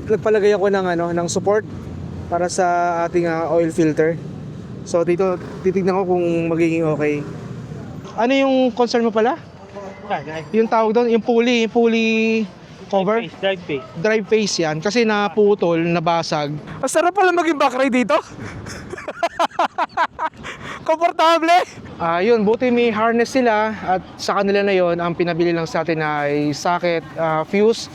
nagpalagay ako ng ng support para sa ating oil filter. So dito titignan ko kung magiging okay. Ano yung concern mo pala? Yung tawag doon, yung pulley cover? Drive face yan. Kasi naputol, nabasag. Ang sarap pala maging back ride dito. Komportable. Yun, buti may harness sila. At sa kanila na yon, ang pinabili lang sa atin ay socket, fuse,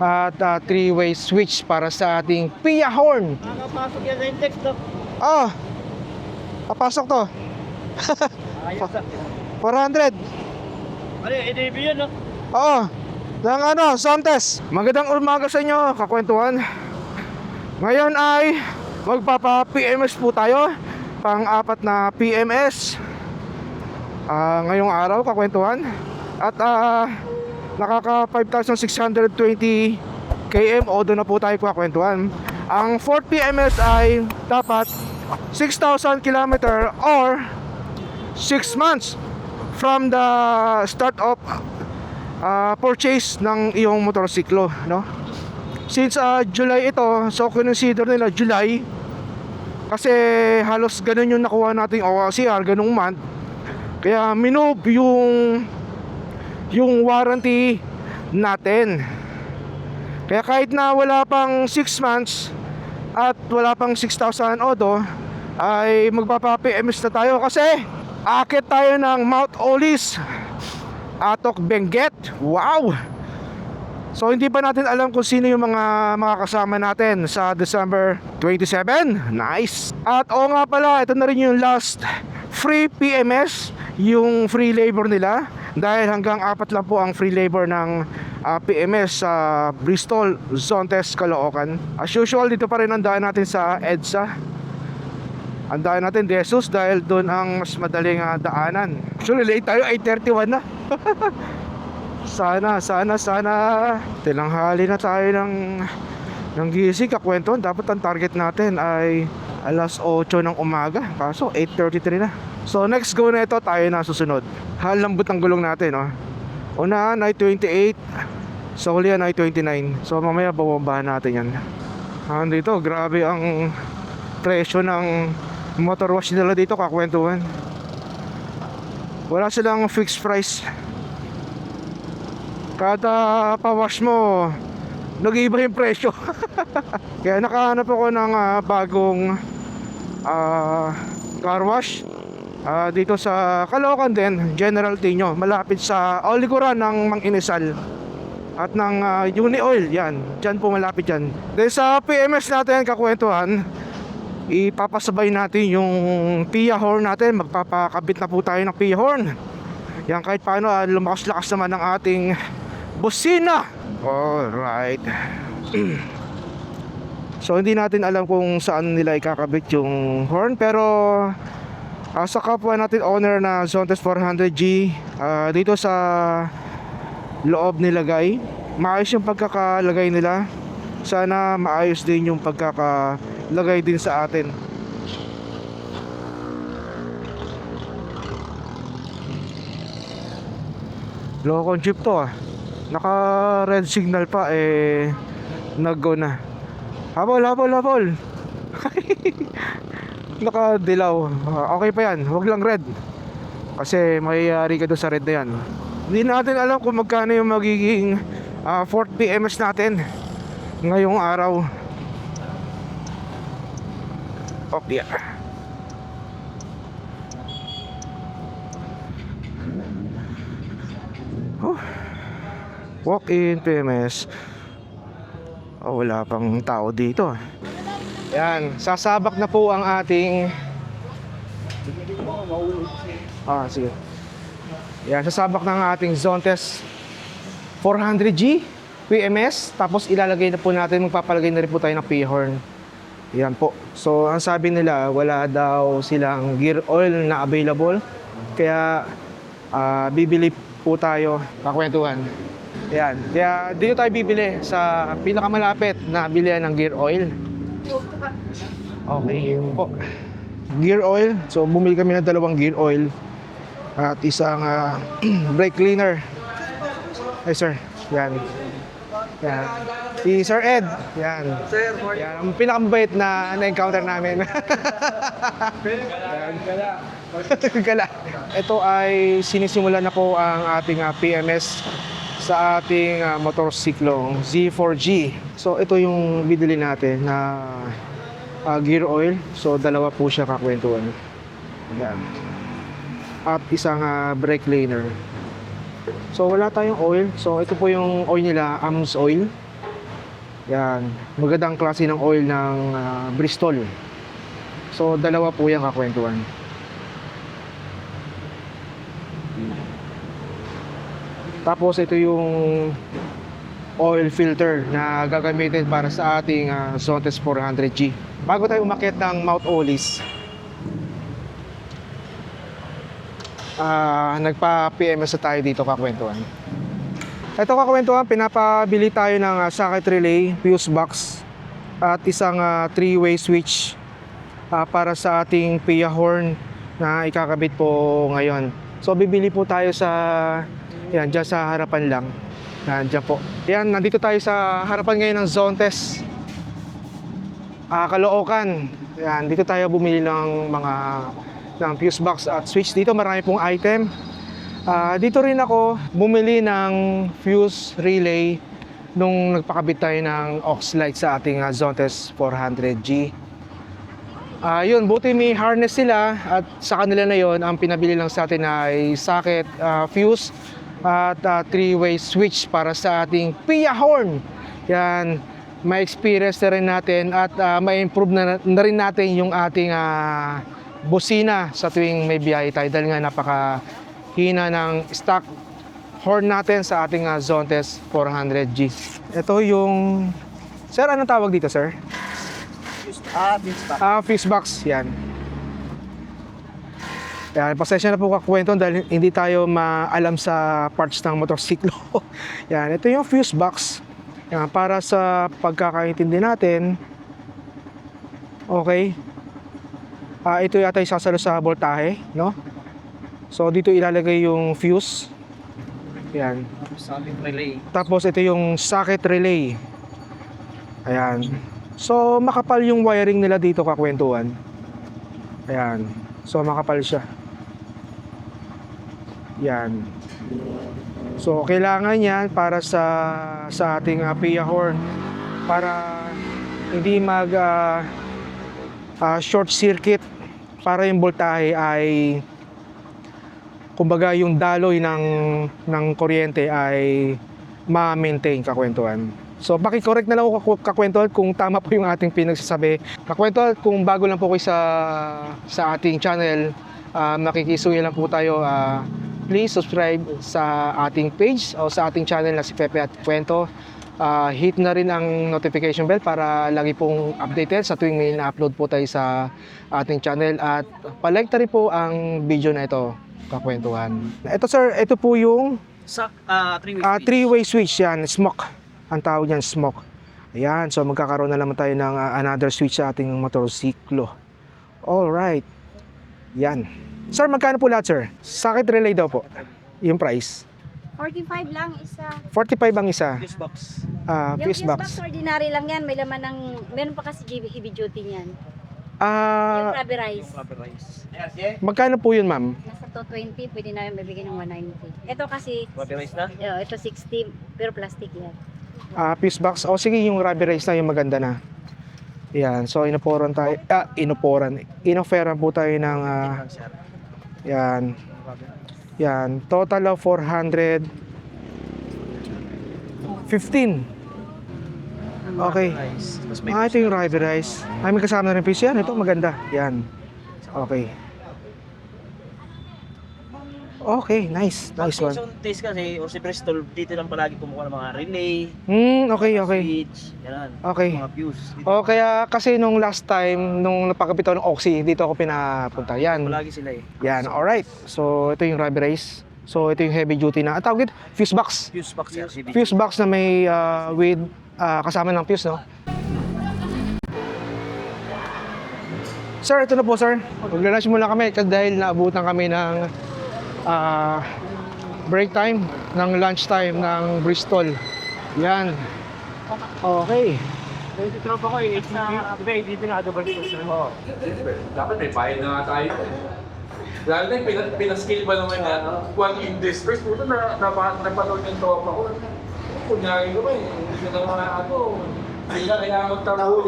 at 3-way switch para sa ating PIA horn. Nakapasok yan sa index to. Papasok to. Ayos na. 400. Ano yung EDB yun, no? Oo, ng sound test. Magandang umaga sa inyo, kakwentuhan. Ngayon ay magpapa-PMS po tayo. Pang-apat na PMS ngayong araw, kakwentuhan. At nakaka 5,620 km odo na po tayo, kakwentuhan. Ang 4th PMS ay dapat 6,000 km or 6 months from the start of purchase ng iyong motorsiklo, no? Since July ito, so consider nila July kasi halos ganun yung nakuha nating ORCR, ganung month. Kaya minove yung warranty natin. Kaya kahit na wala pang 6 months at wala pang 6,000 odo, ay magpapa-PMS na tayo kasi akit tayo ng Mount Olis, Atok Benguet. Wow! So hindi pa natin alam kung sino yung mga kasama natin sa December 27. Nice! At nga pala, ito na rin yung last free PMS, yung free labor nila. Dahil hanggang 4 lang po ang free labor ng PMS sa Bristol, Zontes, Caloocan. As usual, dito pa rin ang daan natin sa EDSA. Ang daan natin Jesus dahil doon ang mas madaling daanan. Actually late tayo, 8:31 na. Sana tinanghali na tayo ng gising, kakwentuhan. Dapat ang target natin ay alas 8 ng umaga, kaso 8:33 na. So next go na ito, tayo na susunod. Lambot ng gulong natin, oh. Una ay 28, sa hulihan ay 29. So mamaya babambahan natin yan. Dito, grabe ang presyo ng motor wash nila dito, kakwentuhan. Wala silang fixed price. Kada pa-wash mo, nag-iiba yung presyo. Kaya nakahanap ako ng bagong car wash dito sa Caloocan din, General Tino, malapit sa likuran ng Mang Inisal at ng Uni Oil. Yan, dyan po, malapit yan. Then sa PMS natin, kakwentuhan, ipapasabay natin yung PIA horn natin. Magpapakabit na po tayo ng PIA horn. Yan, kahit paano lumakas-lakas naman ang ating busina. Alright. So hindi natin alam kung saan nila ikakabit yung horn, pero sa kapwa natin owner na Zontes 400G, dito sa loob nilagay, maayos yung pagkakalagay nila. Sana maayos din yung pagkakalagay din sa atin. Lokon jeep to, naka red signal pa, nag-go na. Habol naka dilaw. Okay pa yan, wag lang red kasi mayayari ka doon sa red na yan. Hindi natin alam kung magkano yung magiging 4th PMS natin ngayong araw. Yeah. Walk-in PMS. Wala pang tao dito. Yan, sasabak na po ang ating sige. Yan, sasabak na ang ating Zontes 400G PMS. Tapos ilalagay na po natin, magpapalagay na rin po tayo ng PIA horn. Yan po. So ang sabi nila, wala daw silang gear oil na available. Kaya bibili po tayo, kakwentuhan. Yan. Kaya dito tayo bibili sa pinakamalapit na bilihan ng gear oil. Okay po. Gear oil. So bumili kami ng 2 gear oil at isang brake cleaner. Ay sir, yan. Yan. Si Sir Ed. Yan. Sir, Yan. Ang pinakamabait na na-encounter namin. Yan. Gala. Ito ay sinisimulan na po ang ating PMS sa ating motorsiklo Z4G. So ito yung bidili natin na gear oil. So dalawa po siya kakwentuhan. Yan. At isang brake cleaner. So wala tayong oil. So ito po yung oil nila, AMS oil. Yan. Magandang klase ng oil ng Bristol. So dalawa po yung kakwentuhan. Tapos ito yung oil filter na gagamitin para sa ating Zontes 400G. Bago tayo umakyat ng Mount Olis, nagpa-PMS na tayo dito kakwentuhan. Ito kakwentuhan, pinapabili tayo ng socket relay, fuse box at isang 3-way switch para sa ating PIA horn na ikakabit po ngayon. So bibili po tayo sa yan, dyan sa harapan lang. Dyan po. Yan, nandito tayo sa harapan ngayon ng Zontes. Caloocan. Yan, dito tayo bumili ng ng fuse box at switch. Dito marami pong item. Dito rin ako bumili ng fuse relay nung nagpakabit tayo ng aux light sa ating Zontes 400G. Yun, buti may harness sila at sa kanila na yon ang pinabili lang sa atin ay socket, fuse at 3-way switch para sa ating PIA horn. Yan, may experience na rin natin at may improve na rin natin yung ating busina sa tuwing may biyahe tayo dahil nga napakahina ng stock horn natin sa ating Zontes 400G. Ito yung... Sir, anong tawag dito, sir? Fuse box. Yan. Yan, pasensya na po kakwento dahil hindi tayo maalam sa parts ng motorsiklo. Yan, ito yung fuse box. Yan, para sa pagkakaintindi natin. Okay. Ito yata yung sasalo sa voltahe, no? So dito ilalagay yung fuse. Yan. Socket relay. Tapos ito yung socket relay. Ayan. So makapal yung wiring nila dito kakwentuhan. Ayan. So makapal siya. Yan. So kailangan yan para sa ating PIA horn para hindi mag short circuit, para yung voltahe ay kumbaga yung daloy ng kuryente ay ma-maintain kakwentuhan. So paki-correct na lang ako kakwentuhan kung tama po yung ating pinagsasabi. Kakwentuhan, kung bago lang po kayo sa ating channel, makikisuyo lang po tayo, please subscribe sa ating page o sa ating channel na si Pepe at Kwento. Hit na rin ang notification bell para lagi pong updated sa tuwing may na-upload po tayo sa ating channel, at palike na rin po ang video na ito kakwentuhan. Ito sir, ito po yung 3-way switch. Yan, smoke ang tawag niyan, smoke. Ayan, so magkakaroon na naman tayo ng another switch sa ating motorsiklo. Alright. Yan. Sir, magkano po lahat, sir? Socket relay daw po. Yung price. 45 lang isa. 45 ang isa. Fuse box. Yung Fuse fuse box box. ordinary lang yan. May laman ng... Meron pa kasi heavy duty niyan. Yung Ah, rubberized. magkano po yun, ma'am? Nasa 220, pwede na yung mabigyan ng 190. Ito kasi, Rubberized na? ito 60, pero plastic yan. Fuse box. O sige, yung rubberized na yung maganda na. Yan. So, inoporan tayo. Inoferan po tayo ng... yan. Yan. Total of 415. Okay. Ito yung rubberized. Ay, may kasama na rin piece yan. Ito, maganda. Yan. Okay. Okay, nice. Nice one. Sa taste kasi, o si Bristol, dito lang palagi kumukuha ng mga relay, Okay, okay. switch, yan. Okay. Mga fuse. Dito, O kaya kasi nung last time, nung napakapit ako ng Oxy, dito ako pinapunta. Yan. palagi sila eh. Yan, alright. So, ito yung rubberized. So, ito yung heavy duty na. Ang tawag ito, fuse box. Fuse box yan. Fuse box na may with kasama ng fuse, no? Sir, ito na po, sir. Mag-lunch muna kami kasi dahil naabutan kami ng break time, ng lunch time ng Bristol. Yan. Okay. Yung tropa ko eh, dito na double cruiser. Oo. Dapat may bayad na nga tayo. Lalo na yung pinaskill ba naman na one in this first, puto na napanood yung tropa ko. Kunyari ko ba eh, hindi na mga ako. Hindi na kailangan magtawag.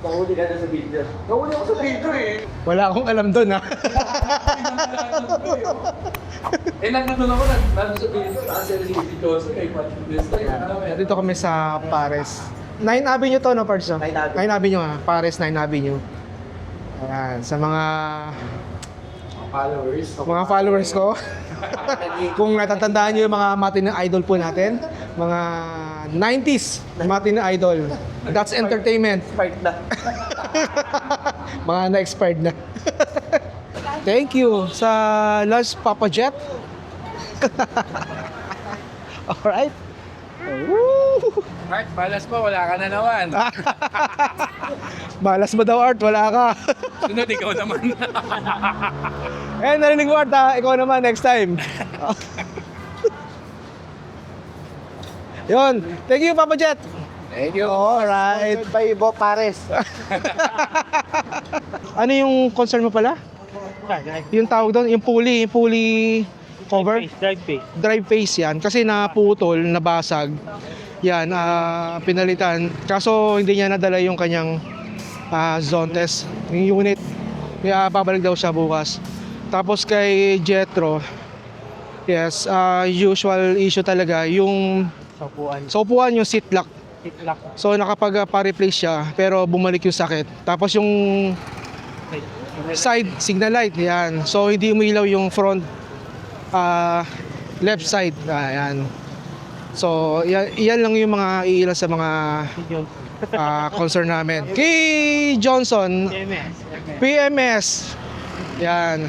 Mahuli ka na sa video. Nahuli ako sa video eh. Wala akong alam doon ha. Nandun ako, nandun sa video. Kasi si Joseph ay this time. Dito kami sa Pares. 9 Avenue to, no, Pards? 9 Avenue, ha? Pares 9 Avenue. Ayan, sa mga followers ko. Kung natatandaan nyo yung mga matinee idol po natin, mga 90s matinee idol. That's entertainment. Part na. Mga na-expired na. Thank you sa lunch, Papa Jet. Alright. Woo! Art, balas pa, wala ka na naman. Balas mo daw, Art, wala ka. Sunod, ikaw naman. Narinig mo, Art, ha? Ikaw naman, next time. Yun. Thank you, Papa Jet. Thank you. Alright. By Bo Pares. Ano yung concern mo pala? Yung tawag doon, yung pulley cover? Drive face yan. Kasi naputol, nabasag. Yan, pinalitan. Kaso hindi niya nadala yung kanyang zone test, yung unit. Kaya babalik daw siya bukas. Tapos kay Jetro, yes, usual issue talaga, yung sopuan, yung seat lock. So nakapag-pa-replace siya, pero bumalik yung sakit. Tapos yung side signal light, yan. So hindi umilaw yung front left side. Ayan. So yan lang yung mga iilan sa mga concern namin. Kay Johnson, PMS. Yan.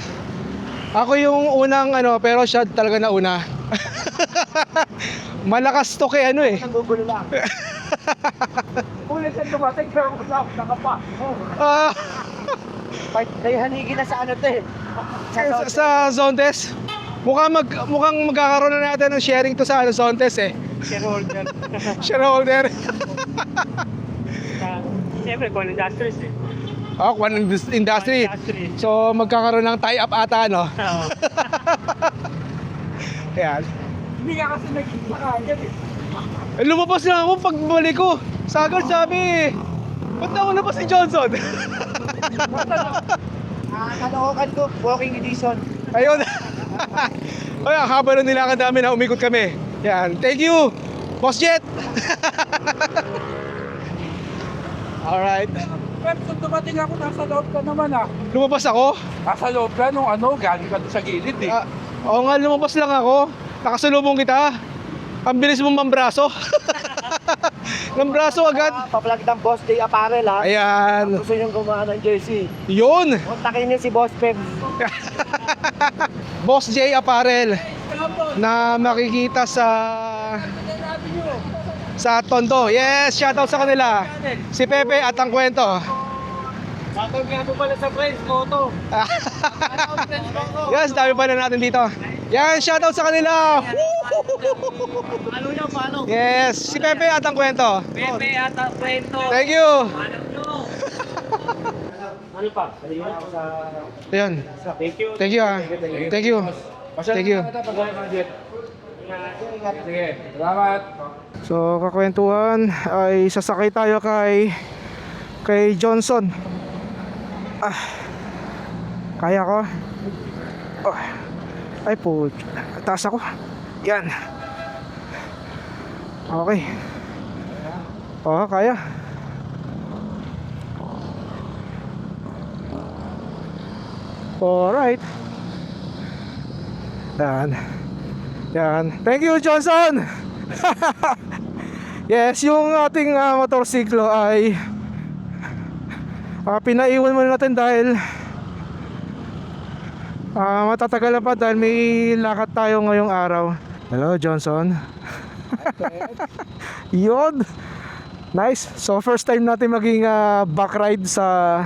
Ako yung unang pero siya talaga nauna. Malakas to kay Nagugulo lang. Ulit sa tumating pero nakapa. May hanigi na sa ano to eh. Sa zone test. Mukhang magkakaroon na natin ng sharing to sa zone test eh. Shareholder. Shareholder. Siyempre, kung industries eh. Kwan industry. So magkakaroon ng tie-up ata, no? Oo. Ayan. Hindi ka kasi nagkakaagad eh. Lumabas na ako pagbalik ko. Sagad sabi, ba't nauna pa si Johnson? Kalookan ko, walking edition. Ayun. Ay, ang haba ng nilakad namin na umikot kami. Yan. Thank you, Boss Jet. Alright. Pero kung dumating ako, nasa loob ka naman Lumabas ako? Nasa loob ka nung galing ka doon sa gilid eh. Oo nga, lumabas lang ako. Nakasalubong kita. Ang bilis mong mambraso. Ng braso agad. Paplag ng Boss J Apparel ha. Ayan. Gusto nyo gumawa ng jersey. Yun. Kontakin niyo si Boss Pep. Boss J Apparel na makikita sa Tondo. Yes, shoutout sa kanila. Si Pepe at ang kwento. Shoutout nga po pala sa friends ko to. Yes, dami pa na natin dito. Yan, shoutout sa kanila. Ano nyo, paano? Yes, si Pepe at ang kwento. Pepe at ang kwento. Thank you. Ano pa? Ayun ako sa... Ayun. Thank you. Thank you ha. Thank you. Thank you. Sige, salamat. So, kakwentuhan ay sasakay tayo kay Johnson. Kaya ko. Ay po, taas ako. Yan. Okay. Kaya. Alright. Yan. Thank you, Johnson. Yes, yung ating motorsiklo ay pinaiwan muna natin dahil matatagalan pa dahil may lakad tayo ngayong araw. Hello, Johnson. Yun. Nice. So first time natin maging back ride sa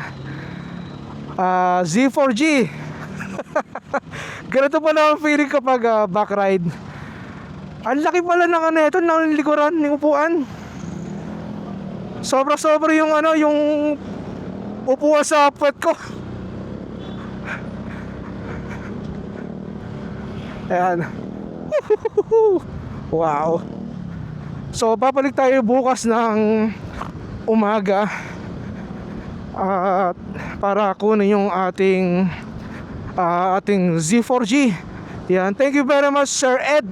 Z4G. Ganito pala ang feeling kapag back ride. Ang laki pala ng ito, ng likuran, ng upuan. Sobra-sobra yung ano, yung upuan sa puwet ko. Ayan. Wow. So babalik tayo bukas ng umaga at para kunin yung ating Z4G. Yan, thank you very much Sir Ed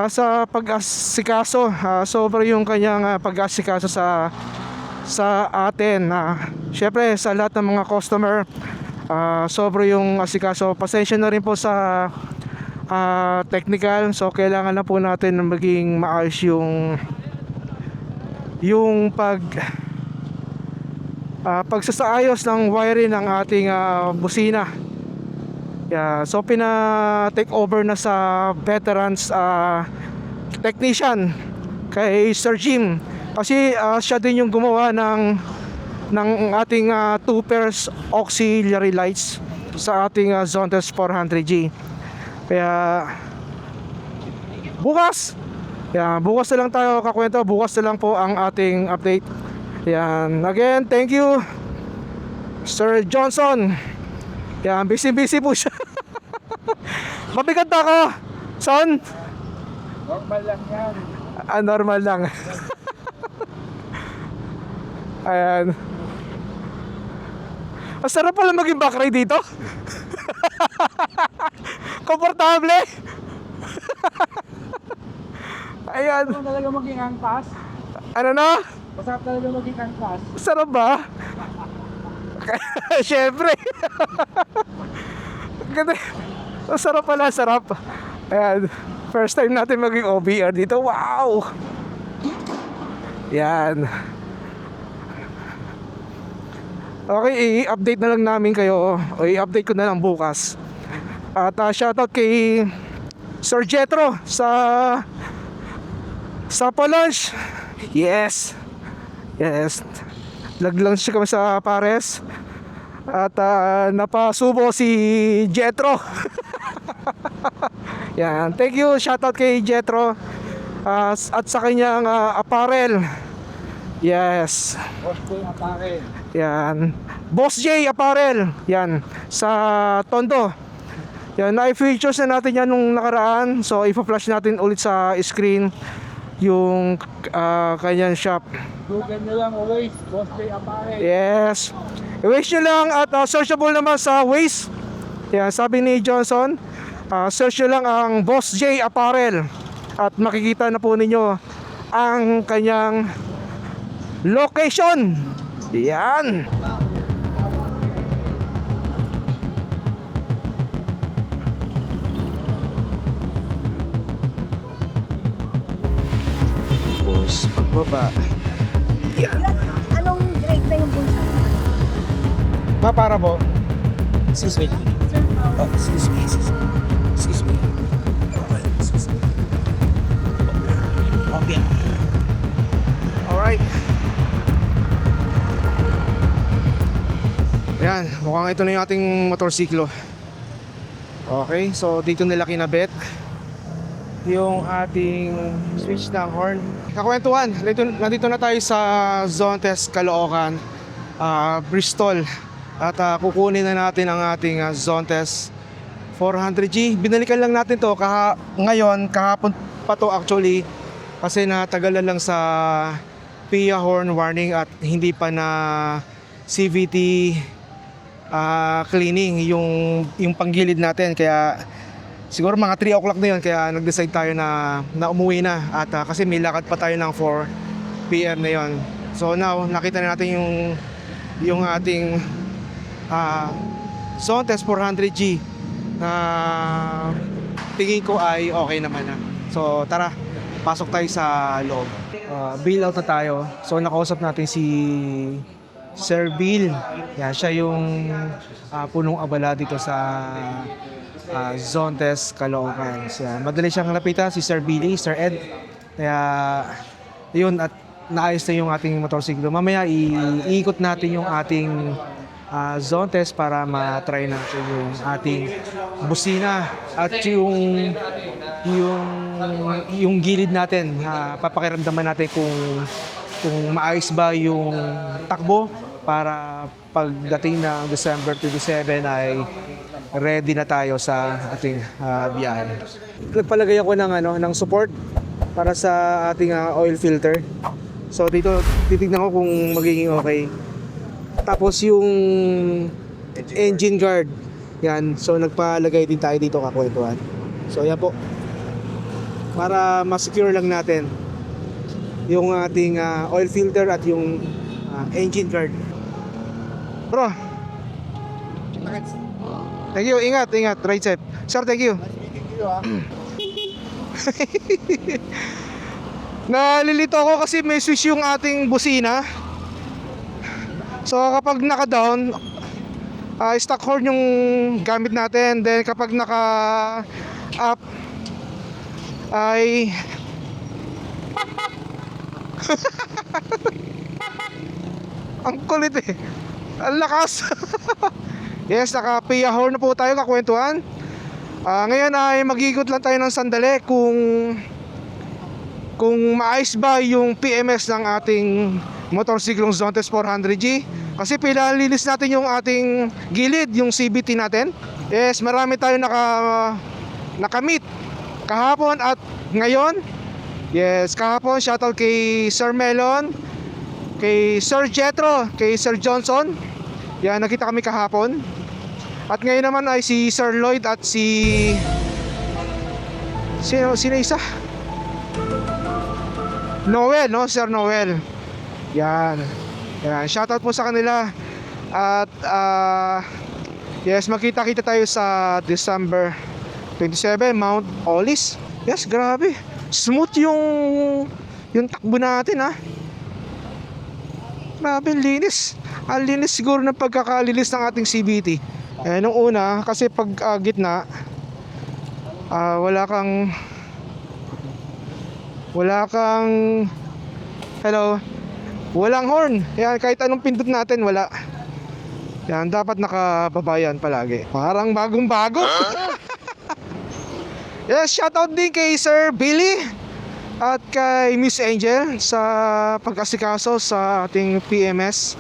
sa pag-asikaso. Sobra yung kanyang pag-asikaso sa atin. Syempre sa lahat ng mga customer, sobra yung asikaso. Pasensya na rin po sa technical. So kailangan na po natin maging maayos yung pagsasaayos ng wiring ng ating busina. Yeah, so take over na sa veterans technician kay Sir Jim kasi siya din yung gumawa ng ating 2 pairs auxiliary lights sa ating Zontes 400G. Kaya bukas na lang tayo kakwento, bukas na lang po ang ating update. Yan, again, thank you Sir Johnson. Yan, busy po siya. Mabigat na ako, son. Normal lang yan. Normal lang. Ayan. Ang sarap pala maging backride dito. Komportable. Ayan. Masarap talaga maging angkas. Ano na? Masarap talaga maging angkas. Sarap ba? Siyempre. Ganda. Sarap pala, sarap. Ayan. First time natin maging OBR dito. Wow! Yan. Okay, i-update na lang namin kayo. O i-update ko na lang bukas. At shoutout kay Sir Jetro sa Palunch. Yes. Nag-lunch kami sa Pares. At napasubo si Jetro. Yan, thank you, shoutout kay Jetro at sa kanyang apparel. Yes. Boss J Apparel. Yan. Boss J Apparel. Yan, sa Tondo. Yan, na-features na natin yan nung nakaraan. So ipa-flash natin ulit sa screen yung kanyang shop. Google nyo lang always, Boss J Apparel. Yes. I-wish nyo lang at searchable naman sa Waze. Yan, sabi ni Johnson, search nyo lang ang Boss J Apparel at makikita na po ninyo ang kanyang location. Yan. Boss, pagbaba. Yan. Anong grade na yung bunso? Para po. Excuse me. Oh, excuse me. Excuse me. Excuse me. Okay. Alright. Ayan, mukhang ito na yung ating motorsiklo. Okay, so dito nila kinabit yung ating switch ng horn. Kakwentuhan, nandito na tayo sa Zontes, Caloocan, Bristol. At kukunin na natin ang ating Zontes 400G. Binalikan lang natin to ngayon, kahapon pa to actually, kasi natagalan lang sa PIA horn warning at hindi pa na CVT cleaning yung panggilid natin. Kaya siguro mga 3 o'clock na yun, kaya nag-decide tayo na umuwi na. At kasi may lakad pa tayo ng 4 PM na yun. So now, nakita na natin yung ating Zontes 400G na tingin ko ay okay naman na. So tara, pasok tayo sa loob. Bill out na tayo. So nakausap natin si Sir Bill. Yan, siya yung punong abala dito sa Zontes, Caloocan. So, madali siyang lapitan, si Sir Billy, Sir Ed. Kaya yun, at naayos na yung ating motorsiklo. Mamaya iikot natin yung ating Zontes para ma-try natin yung ating busina at yung yung gilid natin, papakiramdaman natin kung maayos ba yung takbo para pagdating ng December 27 ay ready na tayo sa ating biyahe. Nagpalagay ako ng support para sa ating oil filter. So dito titignan ko kung magiging okay. Tapos yung engine guard. Yan. So nagpalagay din tayo dito kakwentuhan. So yan po. Para ma-secure lang natin yung ating oil filter at yung engine guard. Bro. Thank you. Ingat. Right side. Sir, thank you. Nalilito ako kasi may switch yung ating busina. So kapag naka-down, stock horn yung gamit natin. Then kapag naka-up ay ang kulit eh. Ang lakas. Yes, naka-PIA horn na po tayo kakwentuhan. Ngayon ay mag-ikot lang tayo ng sandali kung maayos ba yung PMS ng ating motorsiklong Zontes 400G. Kasi pinalinis natin yung ating gilid, yung CVT natin. Yes, marami tayo nakamit kahapon at ngayon. Yes, kahapon shoutout kay Sir Melon, kay Sir Jetro, kay Sir Johnson. Yan, nakita kami kahapon. At ngayon naman ay si Sir Lloyd at sino isa? Noel, no? Sir Noel. Yan. Shoutout po sa kanila. At yes, makita-kita tayo sa December 27, Mount Olis. Yes, grabe. Smooth yung takbo natin, ha. Grabe, linis. Ang linis siguro ng pagkakalinis ng ating CVT. Nung una, kasi pag gitna, wala kang hello, walang horn. Yan, kahit anong pindot natin, wala. Yan, dapat nakababayan palagi. Parang bagong bago. Yes, shoutout din kay Sir Billy at kay Miss Angel sa pag-asikaso sa ating PMS.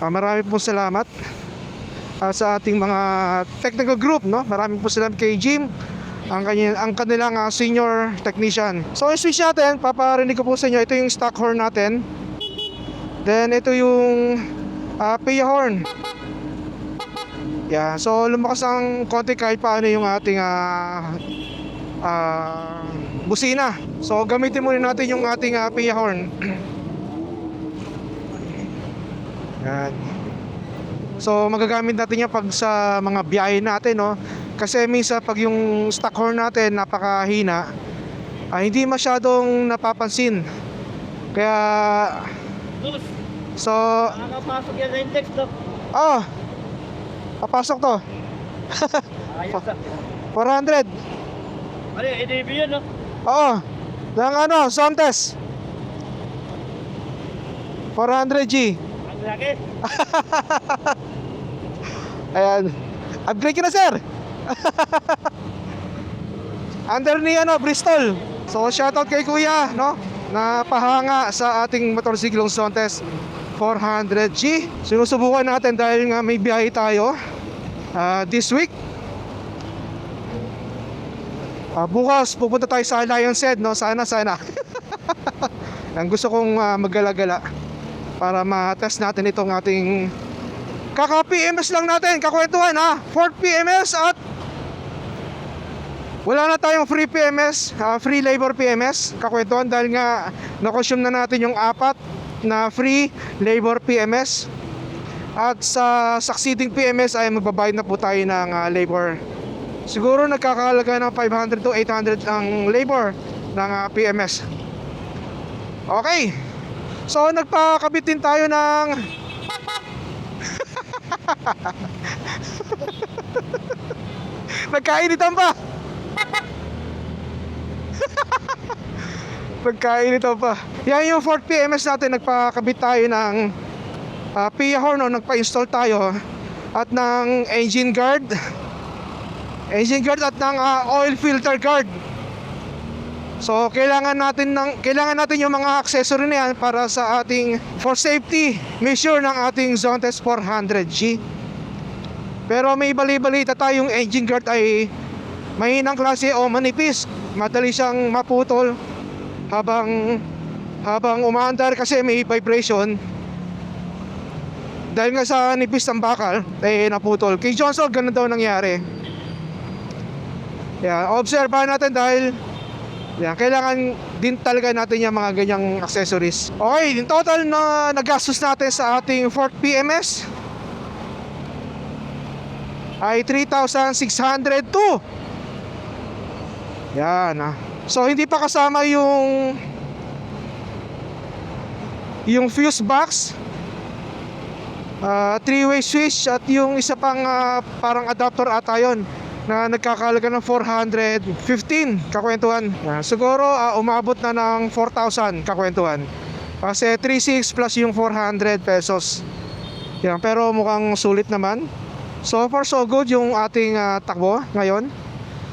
Marami po salamat sa ating mga technical group, no? Marami po salamat kay Jim, ang kanilang senior technician. So yung switch natin, paparinig ko po sa inyo. Ito yung stock horn natin. Then ito yung PIA horn. Yeah, so lumakas ang konti kahit paano yung ating busina. So gamitin muna natin yung ating PIA horn. Yan. So magagamit natin yan pag sa mga biyahe natin, no? Kasi minsan pag yung stock horn natin napakahina, hindi masyadong napapansin. Kaya so Nakakapasok yan sa index, no? papasok to. Ayos na. 400. Ano yung EDB yun, no? Oo. Ng Zontes 400G. Ang laki. Ayan. Upgrade ka na, sir. Under ni Bristol. So shoutout kay kuya, no? Na pahanga sa ating motorsiklong Zontes 400G. Sinusubukan natin dahil nga may biyahe tayo this week. Bukas pupunta tayo sa Lion's Head, no? Sana. Ang gusto kong maggala-gala para ma-test natin itong ating kaka-PMS lang natin, kakwentuhan, ha. 4 PMS at wala na tayong free PMS, free labor PMS, kakwentuhan, dahil nga na-consume na natin yung 4 na free labor PMS. At sa succeeding PMS ay magbabayad na po tayo ng labor. Siguro nagkakahalaga ng 500 to 800 ang labor ng PMS. Okay. So nagpakabit din tayo ng nagkainitan pa. Nagkainitan pa. Yan yung 4 PMS natin. Nagpakabit tayo ng PIA horn, no? Nagpa-install tayo at ng engine guard at ng oil filter guard. So kailangan natin yung mga accessory na yan para sa ating for safety measure ng ating Zontes 400G. Pero may bali-balita tayong engine guard ay mahinang klase o manipis, madali siyang maputol habang umaandar kasi may vibration. Dahil nga sa nipis ng bakal naputol. Kay Johnson ganun daw nangyari. Obserbahan natin dahil kailangan din talaga natin yung mga ganyang accessories. Okay, in total na nagastos natin sa ating 4th PMS ay 3,602. So hindi pa kasama yung fuse box, 3-way switch at yung isa pang parang adapter ata yun na nagkakalaga ng 415 kakwentuhan. Siguro umabot na ng 4,000 kakwentuhan. Kasi 3,600 plus yung 400 pesos. Pero mukhang sulit naman. So far so good yung ating takbo ngayon.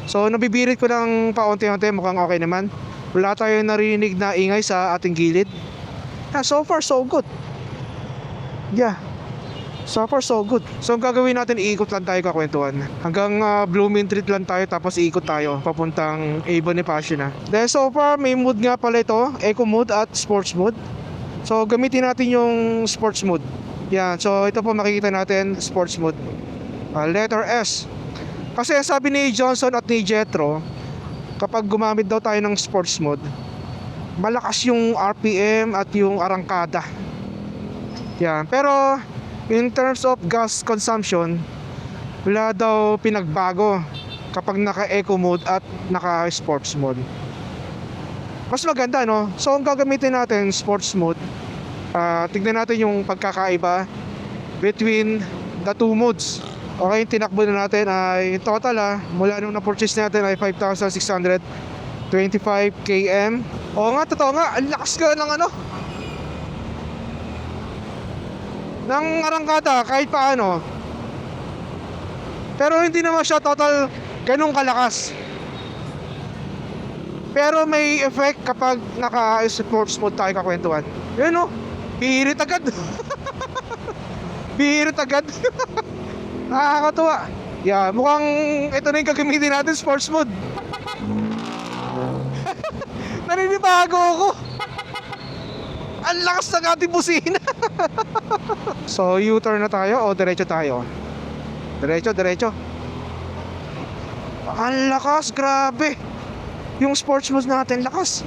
So nabibirit ko ng paunti-unti, mukhang okay naman. Wala tayong narinig na ingay sa ating gilid. So far so good. So far so good. So ang gagawin natin, iikot lang tayo kakwentuhan. Hanggang Blooming Treat lang tayo, tapos iikot tayo papuntang Avon Bonifacio na. Then so far may mood nga pala ito, Eco mode at Sports mode. So gamitin natin yung Sports mode. So ito po makikita natin, Sports mode, letter S. Kasi sabi ni Johnson at ni Jethro, kapag gumamit daw tayo ng Sports mode, malakas yung RPM at yung arangkada. Pero in terms of gas consumption, wala daw pinagbago kapag naka-eco mode at naka-sports mode. Mas maganda, no? So ang gagamitin natin, sports mode. Tignan natin yung pagkakaiba between the two modes. Okay, tinakbo na natin ay total mula nung na-purchase natin ay 5,625 km. Oo nga, totoo nga, ang lakas ka ng ng arangkada kahit paano. Pero hindi naman siya total ganun kalakas. Pero may effect kapag naka-sports mode tayo kakwentuhan. Hihirit agad. Hihirit agad. Nakakatuwa. Mukhang ito na yung gagamitin natin, sports mode. Naninibago ako. Ang lakas ng ating busina. So U-turn na tayo o diretso tayo? Diretso. Ang lakas, grabe. Yung sports mode natin, lakas.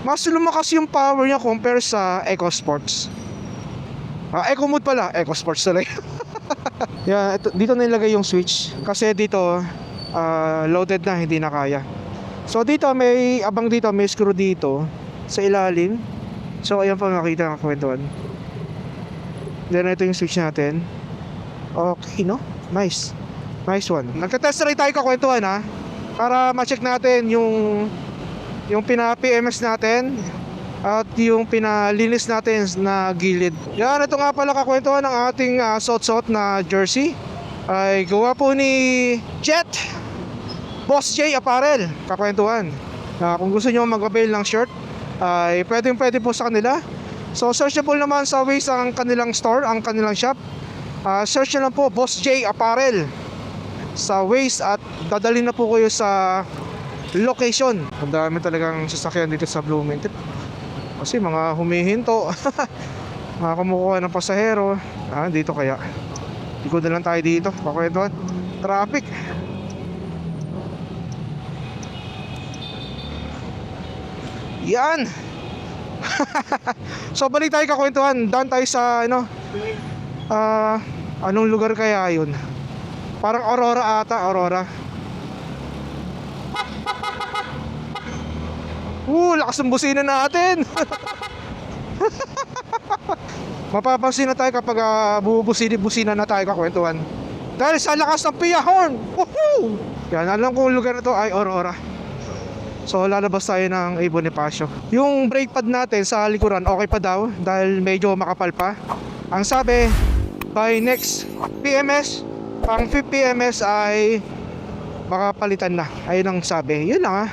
Mas lumakas yung power niya compare sa Eco Sports. Eco mode pala, Eco Sports talaga. Dito nilagay yung switch kasi dito loaded na, hindi na kaya. So dito may may screw dito sa ilalim. So ayan pa makita ang kwentuhan. Then ito yung switch natin. Okay, no? Nice one. Nagka-test ride tayo kakwentuhan para ma-check natin yung pina-PMS natin at yung pinalinis natin na gilid. Ito nga pala kakwentuhan ng ating suot-suot na jersey ay gawa po ni Jet Boss J Apparel kakwentuhan. Kung gusto nyo mag-avail ng shirt ay pwede po sa kanila. So searchable naman sa Waze ang kanilang store, ang kanilang shop. Search nyo lang po Boss J Apparel sa Waze at dadalhin na po kayo sa location. Ang dami talagang sasakyan dito sa Blooming Treat kasi mga humihinto. Mga kumukuha ng pasahero. Dito kaya ikot na lang tayo dito kakwentuhan. Traffic. Yan. So balik tayo kakwentuhan. Down tayo sa anong lugar kaya yun? Parang Aurora ata, Aurora. Lakas ng busina natin. Mapapansin na tayo kapag busina na tayo kakwentuhan. Dahil sa lakas ng Pia horn. Woohoo! Alam kong lugar na to ay Aurora. So lalabas tayo ng Avon Bonifacio. Yung brake pad natin sa likuran okay pa daw dahil medyo makapal pa. Ang sabi by next PMS, pang 5 PMS ay baka palitan na. Ayun ang sabi. Yun lang ha.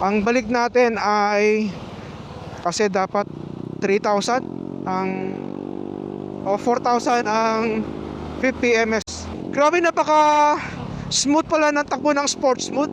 Ang balik natin ay kasi dapat 3,000 ang o 4,000 ang 50 ms. Grabe, napaka smooth pala ng takbo ng sports mode.